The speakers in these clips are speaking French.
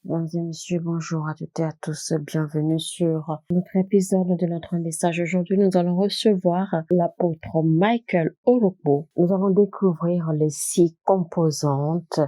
Mesdames et messieurs, bonjour à toutes et à tous. Bienvenue sur notre épisode de notre message. Aujourd'hui, nous allons recevoir l'apôtre Michael Oropo. Nous allons découvrir les 6 composantes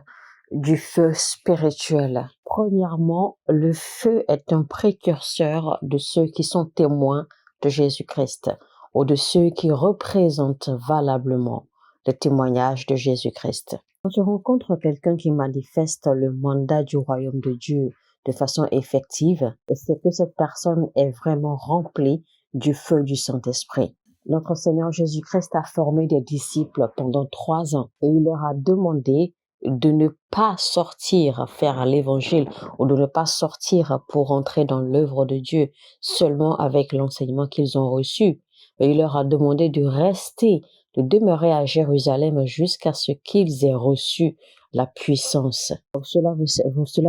du feu spirituel. Premièrement, le feu est un précurseur de ceux qui sont témoins de Jésus-Christ ou de ceux qui représentent valablement le témoignage de Jésus-Christ. Quand tu rencontres quelqu'un qui manifeste le mandat du royaume de Dieu de façon effective, c'est que cette personne est vraiment remplie du feu du Saint-Esprit. Notre Seigneur Jésus-Christ a formé des disciples pendant 3 ans et il leur a demandé de ne pas sortir faire l'évangile ou de ne pas sortir pour entrer dans l'œuvre de Dieu seulement avec l'enseignement qu'ils ont reçu. Et il leur a demandé de rester, de demeurer à Jérusalem jusqu'à ce qu'ils aient reçu la puissance. Donc cela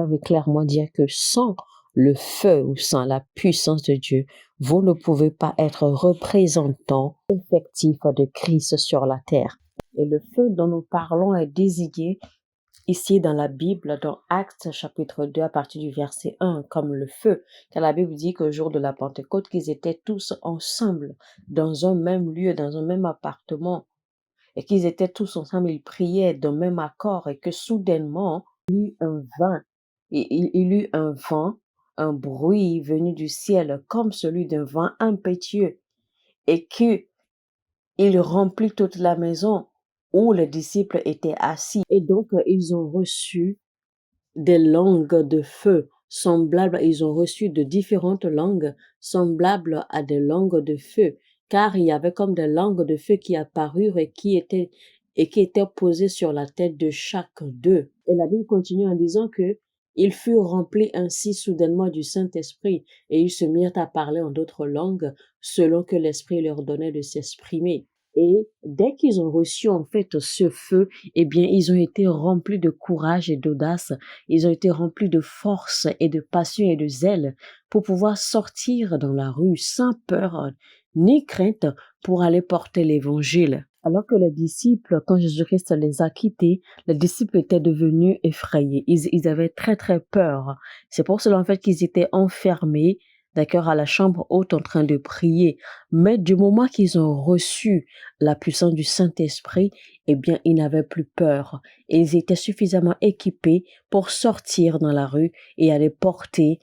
veut clairement dire que sans le feu ou sans la puissance de Dieu, vous ne pouvez pas être représentant effectif de Christ sur la terre. Et le feu dont nous parlons est désigné ici dans la Bible, dans Actes chapitre 2 à partir du verset 1, comme le feu, car la Bible dit qu'au jour de la Pentecôte, qu'ils étaient tous ensemble, dans un même lieu, dans un même appartement, et qu'ils étaient tous ensemble, ils priaient d'un même accord, et que soudainement, il eut un vent, un bruit venu du ciel, comme celui d'un vent impétueux, et que il remplit toute la maison où les disciples étaient assis. Et donc, ils ont reçu des langues de feu semblables, ils ont reçu de différentes langues semblables à des langues de feu, car il y avait comme des langues de feu qui apparurent et qui étaient posées sur la tête de chaque d'eux. Et la Bible continue en disant que ils furent remplis ainsi soudainement du Saint-Esprit et ils se mirent à parler en d'autres langues selon que l'Esprit leur donnait de s'exprimer. Et dès qu'ils ont reçu en fait ce feu, eh bien, ils ont été remplis de courage et d'audace. Ils ont été remplis de force et de passion et de zèle pour pouvoir sortir dans la rue sans peur ni crainte pour aller porter l'évangile. Alors que les disciples, quand Jésus-Christ les a quittés, les disciples étaient devenus effrayés. Ils avaient très très peur. C'est pour cela en fait qu'ils étaient enfermés, d'accord, à la chambre haute en train de prier. Mais du moment qu'ils ont reçu la puissance du Saint-Esprit, eh bien, ils n'avaient plus peur. Et ils étaient suffisamment équipés pour sortir dans la rue et aller porter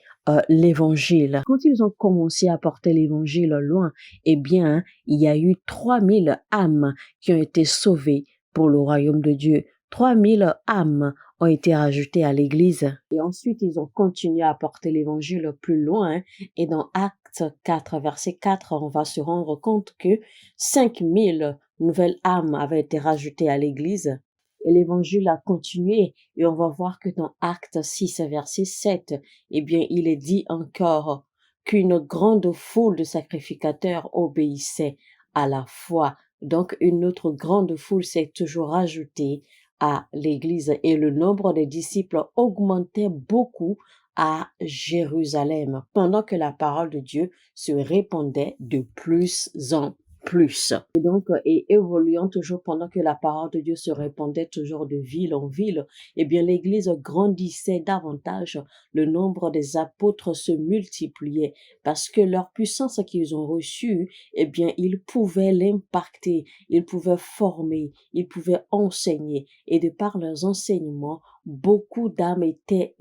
l'évangile. Quand ils ont commencé à porter l'évangile loin, eh bien, il y a eu 3000 âmes qui ont été sauvées pour le royaume de Dieu. 3000 âmes ont été ajoutées à l'église. Et ensuite, ils ont continué à porter l'évangile plus loin. Et dans Actes 4, verset 4, on va se rendre compte que 5000 nouvelles âmes avaient été rajoutées à l'église. Et l'évangile a continué. Et on va voir que dans Actes 6, verset 7, eh bien, il est dit encore qu'une grande foule de sacrificateurs obéissait à la foi. Donc, une autre grande foule s'est toujours ajoutée à l'église et le nombre des disciples augmentait beaucoup à Jérusalem, pendant que la parole de Dieu se répandait de plus en plus. Et donc, et évoluant toujours pendant que la parole de Dieu se répandait toujours de ville en ville, eh bien, l'église grandissait davantage, le nombre des apôtres se multipliait parce que leur puissance qu'ils ont reçue, eh bien, ils pouvaient l'impacter, ils pouvaient former, ils pouvaient enseigner et de par leurs enseignements, beaucoup d'âmes étaient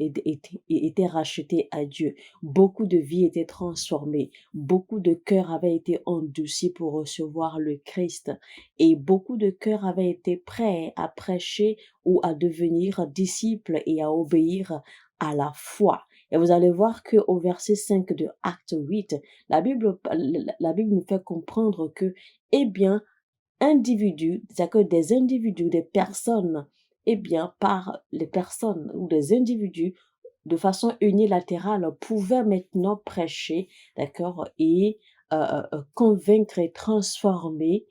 rachetées à Dieu. Beaucoup de vies étaient transformées. Beaucoup de cœurs avaient été endurcis pour recevoir le Christ. Et beaucoup de cœurs avaient été prêts à prêcher ou à devenir disciples et à obéir à la foi. Et vous allez voir que au verset 5 de Acte 8, la Bible nous fait comprendre que, eh bien, c'est-à-dire que des individus, des personnes, eh bien, par les personnes ou des individus, de façon unilatérale, pouvaient maintenant prêcher, d'accord, et convaincre et transformer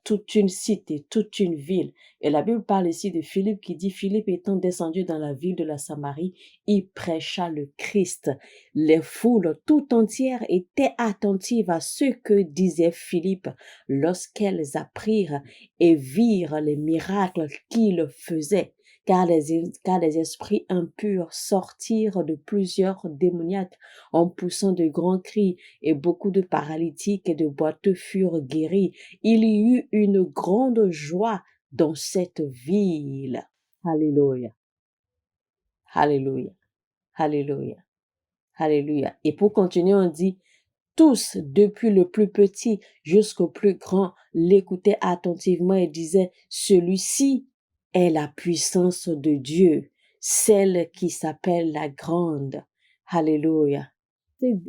toute une cité, toute une ville. Et la Bible parle ici de Philippe qui dit, Philippe étant descendu dans la ville de la Samarie, il prêcha le Christ. Les foules tout entières étaient attentives à ce que disait Philippe lorsqu'elles apprirent et virent les miracles qu'il faisait. car des esprits impurs sortirent de plusieurs démoniaques en poussant de grands cris, et beaucoup de paralytiques et de boiteux furent guéris. Il y eut une grande joie dans cette ville. Alléluia, alléluia, alléluia, alléluia. Et pour continuer, on dit, tous, depuis le plus petit jusqu'au plus grand, l'écoutaient attentivement et disaient, celui-ci est la puissance de Dieu, celle qui s'appelle la grande. Alléluia.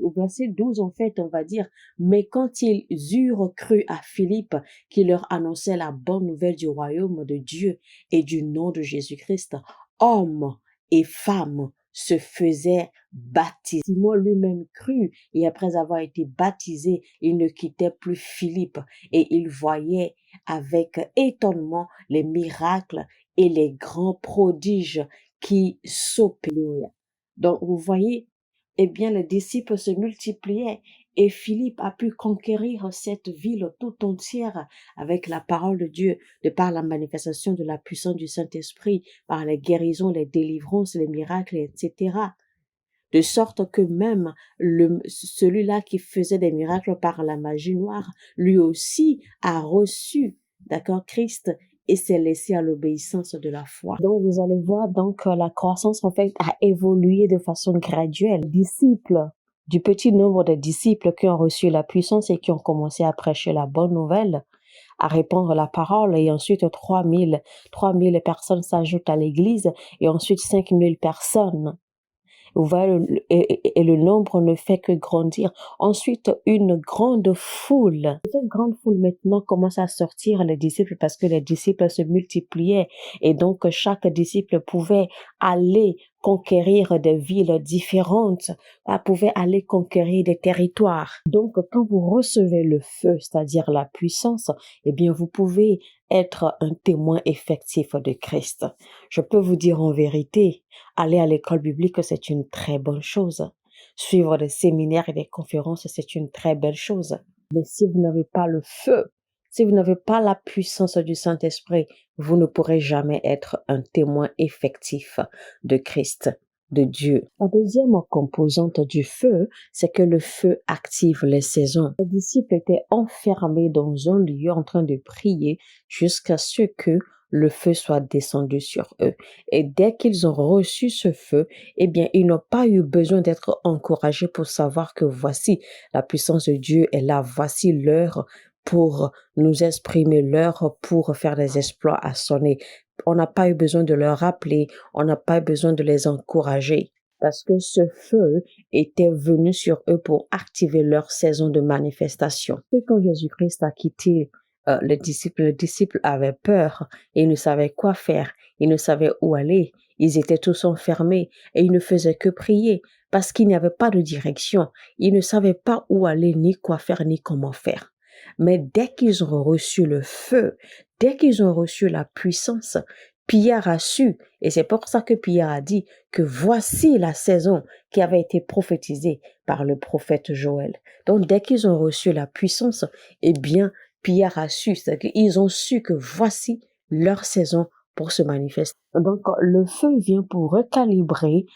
Au verset 12, en fait, on va dire, mais quand ils eurent cru à Philippe, qui leur annonçait la bonne nouvelle du royaume de Dieu et du nom de Jésus-Christ, hommes et femmes se faisaient baptiser. Simon lui-même crut, et après avoir été baptisé, il ne quittait plus Philippe, et il voyait avec étonnement les miracles et les grands prodiges qui s'opéraient. Donc, vous voyez, eh bien, les disciples se multipliaient et Philippe a pu conquérir cette ville tout entière avec la parole de Dieu, de par la manifestation de la puissance du Saint-Esprit, par les guérisons, les délivrances, les miracles, etc. De sorte que même celui-là qui faisait des miracles par la magie noire, lui aussi a reçu, d'accord, Christ, et s'est laissé à l'obéissance de la foi. Donc, vous allez voir, donc, la croissance, en fait, a évolué de façon graduelle. Disciples, du petit nombre de disciples qui ont reçu la puissance et qui ont commencé à prêcher la bonne nouvelle, à répandre la parole, et ensuite 3000 personnes s'ajoutent à l'église, et ensuite 5000 personnes. Vous voyez, et le nombre ne fait que grandir. Ensuite, une grande foule. Cette grande foule maintenant commence à sortir les disciples parce que les disciples se multipliaient et donc chaque disciple pouvait aller conquérir des villes différentes, pouvait aller conquérir des territoires. Donc, quand vous recevez le feu, c'est-à-dire la puissance, eh bien, vous pouvez être un témoin effectif de Christ. Je peux vous dire en vérité, aller à l'école biblique, c'est une très bonne chose. Suivre des séminaires et des conférences, c'est une très belle chose. Mais si vous n'avez pas le feu, si vous n'avez pas la puissance du Saint-Esprit, vous ne pourrez jamais être un témoin effectif de Christ, de Dieu. La deuxième composante du feu, c'est que le feu active les saisons. Les disciples étaient enfermés dans un lieu en train de prier jusqu'à ce que le feu soit descendu sur eux. Et dès qu'ils ont reçu ce feu, eh bien, ils n'ont pas eu besoin d'être encouragés pour savoir que voici, la puissance de Dieu est là, voici l'heure pour nous exprimer, l'heure pour faire des exploits à sonner. On n'a pas eu besoin de leur rappeler, on n'a pas eu besoin de les encourager. Parce que ce feu était venu sur eux pour activer leur saison de manifestation. Et quand Jésus-Christ a quitté les disciples avaient peur et ils ne savaient quoi faire, ils ne savaient où aller, ils étaient tous enfermés et ils ne faisaient que prier parce qu'il n'y avait pas de direction, ils ne savaient pas où aller, ni quoi faire, ni comment faire. Mais dès qu'ils ont reçu le feu, dès qu'ils ont reçu la puissance, Pierre a su, et c'est pour ça que Pierre a dit que voici la saison qui avait été prophétisée par le prophète Joël. Donc dès qu'ils ont reçu la puissance, eh bien, Pierre a su, c'est-à-dire qu'ils ont su que voici leur saison pour se manifester. Donc, le feu vient pour recalibrer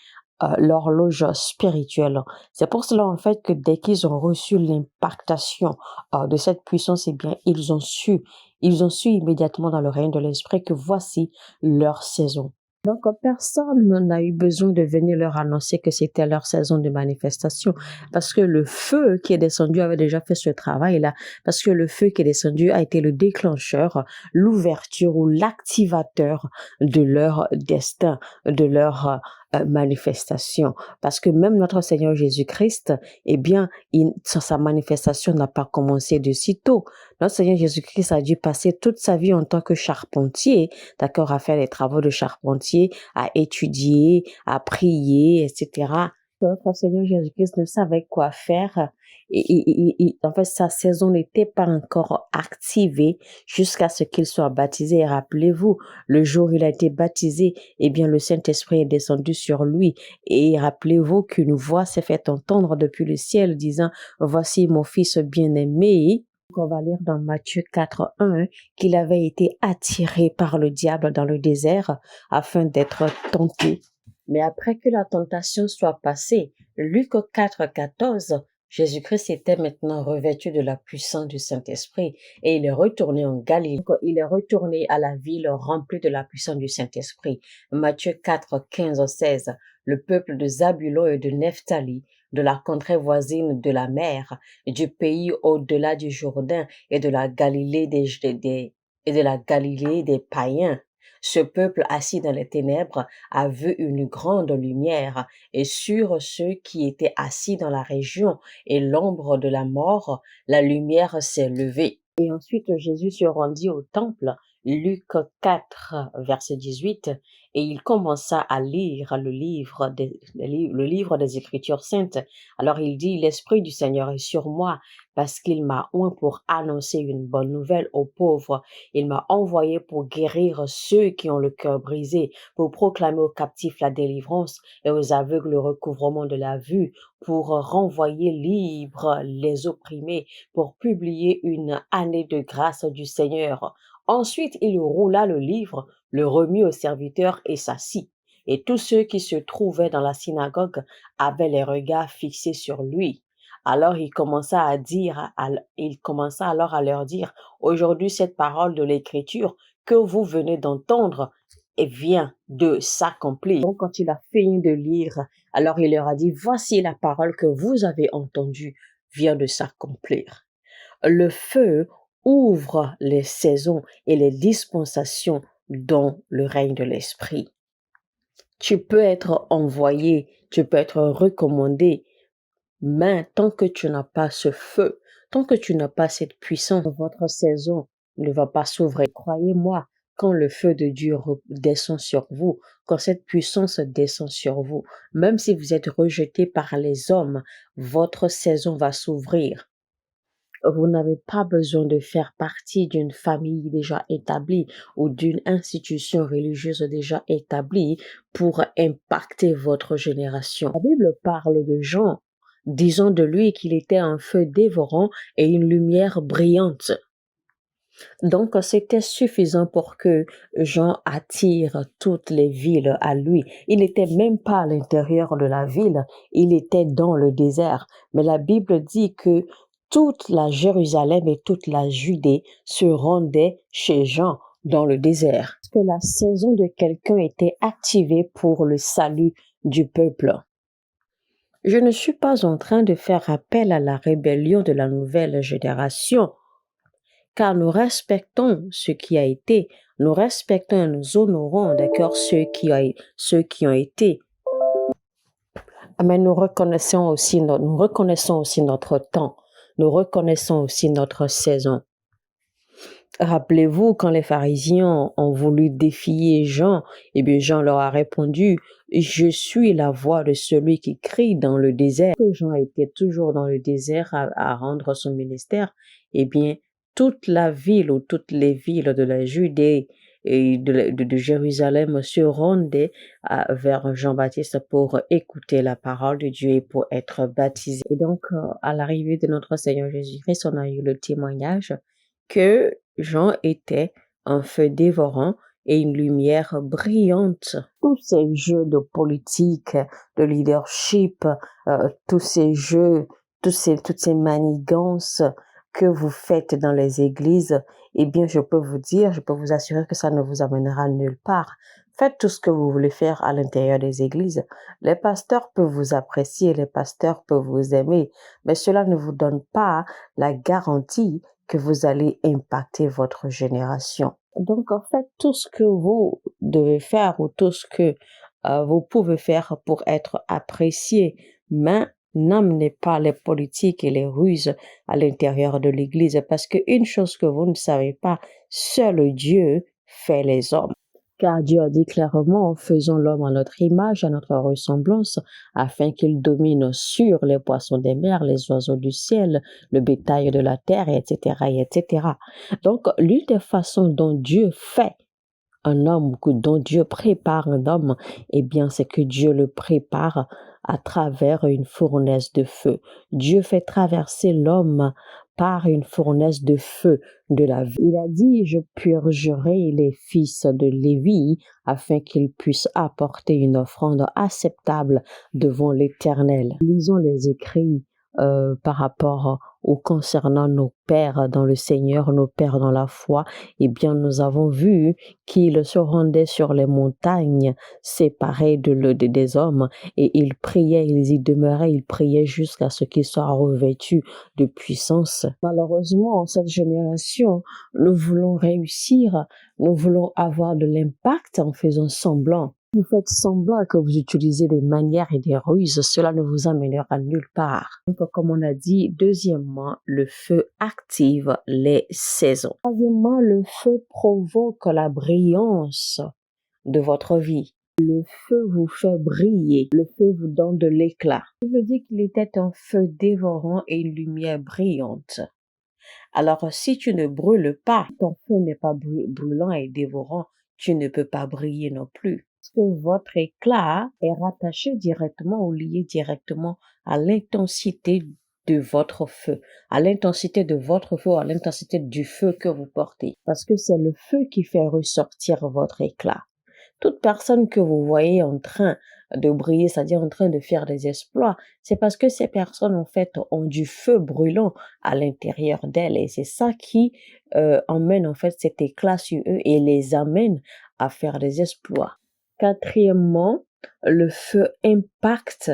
l'horloge spirituelle. C'est pour cela, en fait, que dès qu'ils ont reçu l'impactation de cette puissance, eh bien, ils ont su immédiatement dans le règne de l'esprit que voici leur saison. Donc, personne n'a eu besoin de venir leur annoncer que c'était leur saison de manifestation parce que le feu qui est descendu avait déjà fait ce travail-là, parce que le feu qui est descendu a été le déclencheur, l'ouverture ou l'activateur de leur destin, de leur manifestation. Parce que même notre Seigneur Jésus-Christ, eh bien, sa manifestation n'a pas commencé de sitôt. Notre Seigneur Jésus-Christ a dû passer toute sa vie en tant que charpentier, d'accord, à faire les travaux de charpentier, à étudier, à prier, etc. Notre Seigneur Jésus-Christ ne savait quoi faire. En fait, sa saison n'était pas encore activée jusqu'à ce qu'il soit baptisé. Et rappelez-vous, le jour où il a été baptisé, eh bien, le Saint-Esprit est descendu sur lui. Et rappelez-vous qu'une voix s'est fait entendre depuis le ciel disant, voici mon fils bien-aimé, On va lire dans Matthieu 4:1 qu'il avait été attiré par le diable dans le désert afin d'être tenté. Mais après que la tentation soit passée, Luc 4:14, Jésus-Christ était maintenant revêtu de la puissance du Saint-Esprit et il est retourné en Galilée. Donc, il est retourné à la ville remplie de la puissance du Saint-Esprit. Matthieu 4:15-16, le peuple de Zabulon et de Nephtali, de la contrée voisine de la mer, du pays au-delà du Jourdain et de la Galilée des païens. Ce peuple assis dans les ténèbres a vu une grande lumière, et sur ceux qui étaient assis dans la région et l'ombre de la mort, la lumière s'est levée. Et ensuite Jésus se rendit au temple, Luc 4, verset 18, et il commença à lire le livre des Écritures saintes. Alors il dit, l'Esprit du Seigneur est sur moi, parce qu'il m'a oint pour annoncer une bonne nouvelle aux pauvres. Il m'a envoyé pour guérir ceux qui ont le cœur brisé, pour proclamer aux captifs la délivrance et aux aveugles le recouvrement de la vue, pour renvoyer libres les opprimés, pour publier une année de grâce du Seigneur. Ensuite, il roula le livre, le remit au serviteur et s'assit. Et tous ceux qui se trouvaient dans la synagogue avaient les regards fixés sur lui. Alors il commença alors à leur dire, aujourd'hui cette parole de l'Écriture que vous venez d'entendre vient de s'accomplir. Donc quand il a fini de lire, alors il leur a dit, voici la parole que vous avez entendue vient de s'accomplir. Le feu ouvre les saisons et les dispensations dans le règne de l'Esprit. Tu peux être envoyé, tu peux être recommandé, mais tant que tu n'as pas ce feu, tant que tu n'as pas cette puissance, votre saison ne va pas s'ouvrir. Croyez-moi, quand le feu de Dieu descend sur vous, quand cette puissance descend sur vous, même si vous êtes rejeté par les hommes, votre saison va s'ouvrir. Vous n'avez pas besoin de faire partie d'une famille déjà établie ou d'une institution religieuse déjà établie pour impacter votre génération. La Bible parle de Jean, disant de lui qu'il était un feu dévorant et une lumière brillante. Donc, c'était suffisant pour que Jean attire toutes les villes à lui. Il n'était même pas à l'intérieur de la ville, il était dans le désert. Mais la Bible dit que toute la Jérusalem et toute la Judée se rendaient chez Jean dans le désert. Que la saison de quelqu'un était activée pour le salut du peuple. Je ne suis pas en train de faire appel à la rébellion de la nouvelle génération, car nous respectons ce qui a été, nous respectons et nous honorons d'accord ceux qui ont été. Mais nous reconnaissons aussi notre temps, nous reconnaissons aussi notre saison. Rappelez-vous, quand les pharisiens ont voulu défier Jean, eh bien Jean leur a répondu, je suis la voix de celui qui crie dans le désert. Jean était toujours dans le désert à rendre son ministère, eh bien toute la ville ou toutes les villes de la Judée et de Jérusalem se rendaient vers Jean-Baptiste pour écouter la parole de Dieu et pour être baptisés. Et donc, à l'arrivée de notre Seigneur Jésus-Christ, on a eu le témoignage que Jean était un feu dévorant et une lumière brillante. Tous ces jeux de politique, de leadership, tous ces jeux, toutes ces manigances que vous faites dans les églises, eh bien, je peux vous assurer que ça ne vous amènera nulle part. Faites tout ce que vous voulez faire à l'intérieur des églises. Les pasteurs peuvent vous apprécier, les pasteurs peuvent vous aimer, mais cela ne vous donne pas la garantie que vous allez impacter votre génération. Donc, en fait, tout ce que vous devez faire ou tout ce que vous pouvez faire pour être apprécié, mais n'amenez pas les politiques et les ruses à l'intérieur de l'Église, parce qu'une chose que vous ne savez pas, seul Dieu fait les hommes. Car Dieu a dit clairement, faisons l'homme à notre image, à notre ressemblance, afin qu'il domine sur les poissons des mers, les oiseaux du ciel, le bétail de la terre, etc., etc. Donc, l'une des façons dont Dieu fait un homme, dont Dieu prépare un homme, eh bien, c'est que Dieu le prépare à travers une fournaise de feu. Dieu fait traverser l'homme prépare une fournaise de feu de la vie. Il a dit, je purgerai les fils de Lévi afin qu'ils puissent apporter une offrande acceptable devant l'Éternel. Lisons les écrits par rapport ou concernant nos pères dans le Seigneur, nos pères dans la foi. Eh bien, nous avons vu qu'ils se rendaient sur les montagnes séparées des hommes et ils priaient, ils y demeuraient, ils priaient jusqu'à ce qu'ils soient revêtus de puissance. Malheureusement, en cette génération, nous voulons réussir, nous voulons avoir de l'impact en faisant semblant. Vous faites semblant que vous utilisez des manières et des ruses, cela ne vous amènera nulle part. Donc, comme on a dit, deuxièmement, le feu active les saisons. Troisièmement, le feu provoque la brillance de votre vie. Le feu vous fait briller, le feu vous donne de l'éclat. Je veux dire qu'il était un feu dévorant et une lumière brillante. Alors, si tu ne brûles pas, ton feu n'est pas brûlant et dévorant, tu ne peux pas briller non plus. Parce que votre éclat est rattaché directement ou lié directement à l'intensité de votre feu, à l'intensité de votre feu, à l'intensité du feu que vous portez. Parce que c'est le feu qui fait ressortir votre éclat. Toute personne que vous voyez en train de briller, c'est-à-dire en train de faire des exploits, c'est parce que ces personnes, en fait, ont du feu brûlant à l'intérieur d'elles. Et c'est ça qui emmène, en fait, cet éclat sur eux et les amène à faire des exploits. Quatrièmement, le feu impacte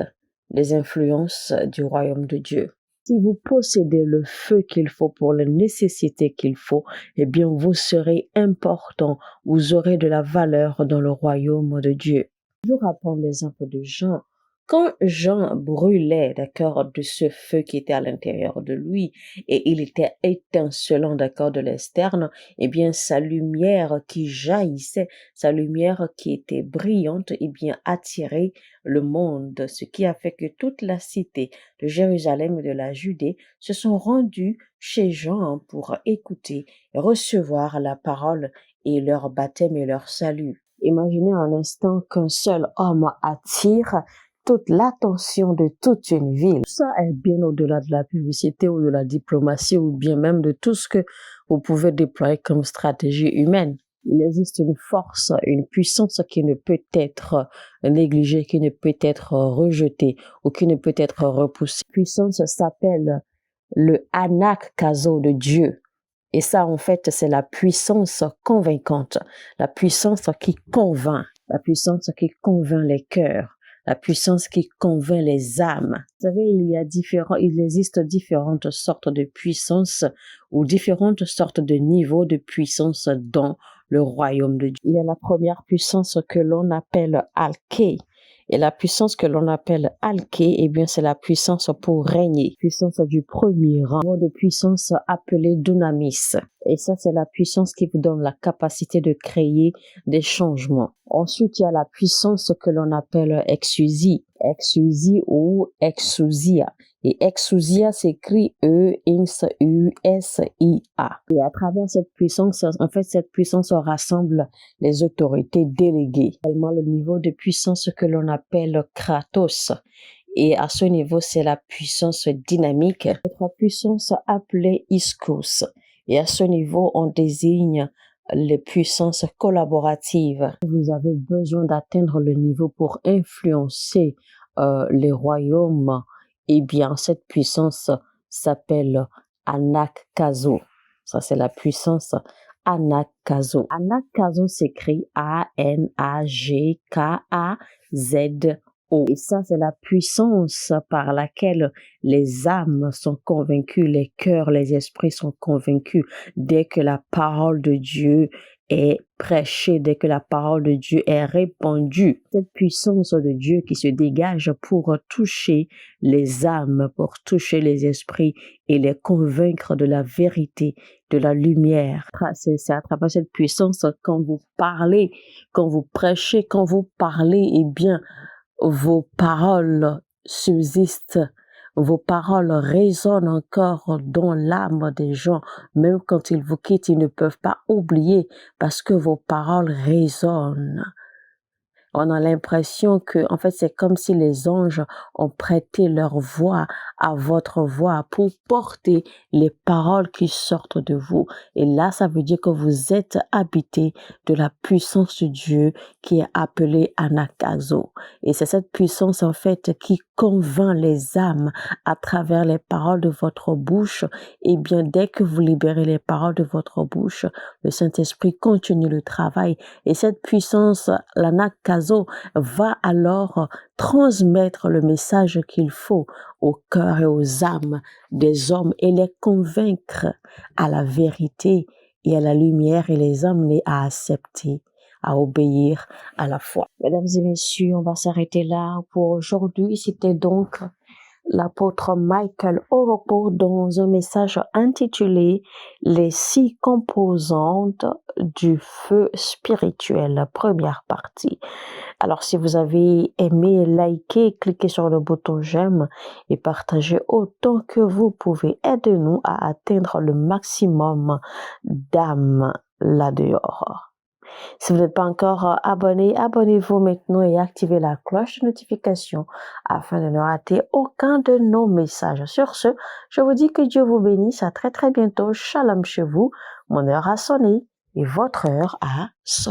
les influences du royaume de Dieu. Si vous possédez le feu qu'il faut pour les nécessités qu'il faut, eh bien, vous serez important, vous aurez de la valeur dans le royaume de Dieu. Je vous rapporte l'exemple de Jean. Quand Jean brûlait, d'accord, de ce feu qui était à l'intérieur de lui, et il était étincelant, d'accord, de l'externe, eh bien, sa lumière qui jaillissait, sa lumière qui était brillante, eh bien, attirait le monde, ce qui a fait que toute la cité de Jérusalem et de la Judée se sont rendus chez Jean pour écouter et recevoir la parole et leur baptême et leur salut. Imaginez un instant qu'un seul homme attire toute l'attention de toute une ville. Ça est bien au-delà de la publicité ou de la diplomatie ou bien même de tout ce que vous pouvez déployer comme stratégie humaine. Il existe une force, une puissance qui ne peut être négligée, qui ne peut être rejetée ou qui ne peut être repoussée. Cette puissance s'appelle le anakazo de Dieu. Et ça, en fait, c'est la puissance convaincante, la puissance qui convainc, la puissance qui convainc les cœurs, la puissance qui convainc les âmes. Vous savez, il existe différentes sortes de puissances ou différentes sortes de niveaux de puissance dans le royaume de Dieu. Il y a la première puissance que l'on appelle Alké. Et la puissance que l'on appelle Alké, eh bien, c'est la puissance pour régner. Puissance du premier rang de puissance appelée Dunamis. Et ça, c'est la puissance qui vous donne la capacité de créer des changements. Ensuite, il y a la puissance que l'on appelle Exousia. Exousia ou Exousia. Et Exousia s'écrit E-X-U-S-I-A. Et à travers cette puissance, en fait, cette puissance rassemble les autorités déléguées. Également le niveau de puissance que l'on appelle Kratos. Et à ce niveau, c'est la puissance dynamique. Notre puissance appelée Iskos. Et à ce niveau, on désigne les puissances collaboratives. Vous avez besoin d'atteindre le niveau pour influencer les royaumes. Eh bien, cette puissance s'appelle Anakazo. Ça, c'est la puissance Anakazo. Anakazo s'écrit A-N-A-G-K-A-Z-O. Et ça, c'est la puissance par laquelle les âmes sont convaincues, les cœurs, les esprits sont convaincus dès que la parole de Dieu est prêchée, dès que la parole de Dieu est répandue. Cette puissance de Dieu qui se dégage pour toucher les âmes, pour toucher les esprits et les convaincre de la vérité, de la lumière. C'est à travers cette puissance quand vous parlez, quand vous prêchez, quand vous parlez, eh bien, vos paroles subsistent. Vos paroles résonnent encore dans l'âme des gens. Même quand ils vous quittent, ils ne peuvent pas oublier parce que vos paroles résonnent. On a l'impression que, en fait, c'est comme si les anges ont prêté leur voix à votre voix pour porter les paroles qui sortent de vous. Et là, ça veut dire que vous êtes habité de la puissance de Dieu qui est appelée anakazo. Et c'est cette puissance, en fait, qui convainc les âmes à travers les paroles de votre bouche. Et bien, dès que vous libérez les paroles de votre bouche, le Saint-Esprit continue le travail. Et cette puissance, l'anakazo, va alors transmettre le message qu'il faut au cœur et aux âmes des hommes et les convaincre à la vérité et à la lumière et les amener à accepter, à obéir à la foi. Mesdames et messieurs, on va s'arrêter là pour aujourd'hui. C'était donc l'apôtre Michael Oropo dans un message intitulé Les 6 composantes du feu spirituel, première partie. Alors, si vous avez aimé, likez, cliquez sur le bouton j'aime et partagez autant que vous pouvez. Aidez-nous à atteindre le maximum d'âmes là-dehors. Si vous n'êtes pas encore abonné, abonnez-vous maintenant et activez la cloche de notification afin de ne rater aucun de nos messages. Sur ce, je vous dis que Dieu vous bénisse. À très très bientôt. Shalom chez vous. Mon heure a sonné et votre heure a sonné.